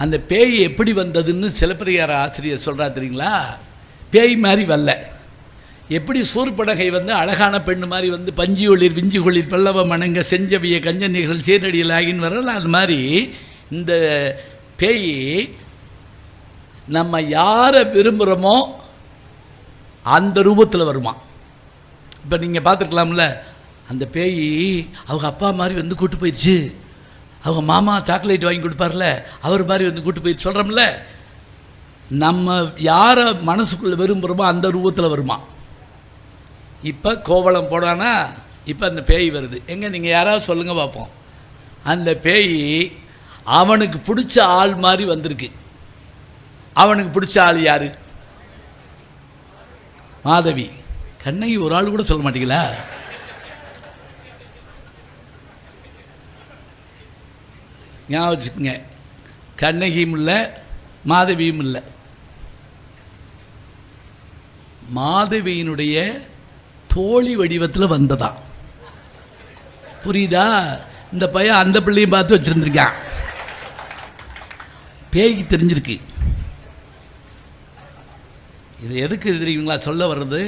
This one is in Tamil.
அந்த பேய் எப்படி வந்ததுன்னு சிலப்பதிகார ஆசிரியர் சொல்கிறா தெரியுங்களா? பேய் மாதிரி வரல. எப்படி சூர்படகை வந்து அழகான பெண்ணு மாதிரி வந்து பஞ்சி ஒளிர் விஞ்சி கொளிர் பல்லவ மணங்க செஞ்சவிய கஞ்ச நிகழ் சீரடியில் ஆகின்னு வரல, அது மாதிரி இந்த பேய் நம்ம யாரை விரும்புகிறோமோ அந்த ரூபத்தில் வருமா. இப்போ நீங்கள் பார்த்துருக்கலாம்ல, அந்த பேய் அவங்க அப்பா மாதிரி வந்து கூட்டு போயிடுச்சு, அவங்க மாமா சாக்லேட் வாங்கி கொடுப்பார்ல அவர் மாதிரி வந்து கூட்டு போயிடுச்சு சொல்கிறோம்ல. நம்ம யாரை மனசுக்குள்ளே விரும்புகிறோமோ அந்த ரூபத்தில் வருமா. இப்போ கோவளம் போடானா இப்போ அந்த பேய் வருது. எங்கே நீங்கள் யாராவது சொல்லுங்கள் பார்ப்போம். அந்த பேய் அவனுக்கு பிடிச்ச ஆள் மாதிரி வந்திருக்கு. அவனுக்கு பிடிச்ச ஆள் யார்? மாதவி. கண்ணகி ஒரு ஆள் கூட சொல்ல மாட்டீங்களா? ஞாபகம் வச்சுக்கோங்க, கண்ணகியும் இல்லை மாதவியும் இல்லை. மாதவியினுடைய தோழி வடிவத்தில் வந்ததா. புரியுதா? இந்த பையன் அந்த பிள்ளையும் பார்த்து வச்சுருந்துருக்கான். பேய்க்கு தெரிஞ்சிருக்கு. இது எதுக்கு தெரியுங்களா சொல்ல வர்றது?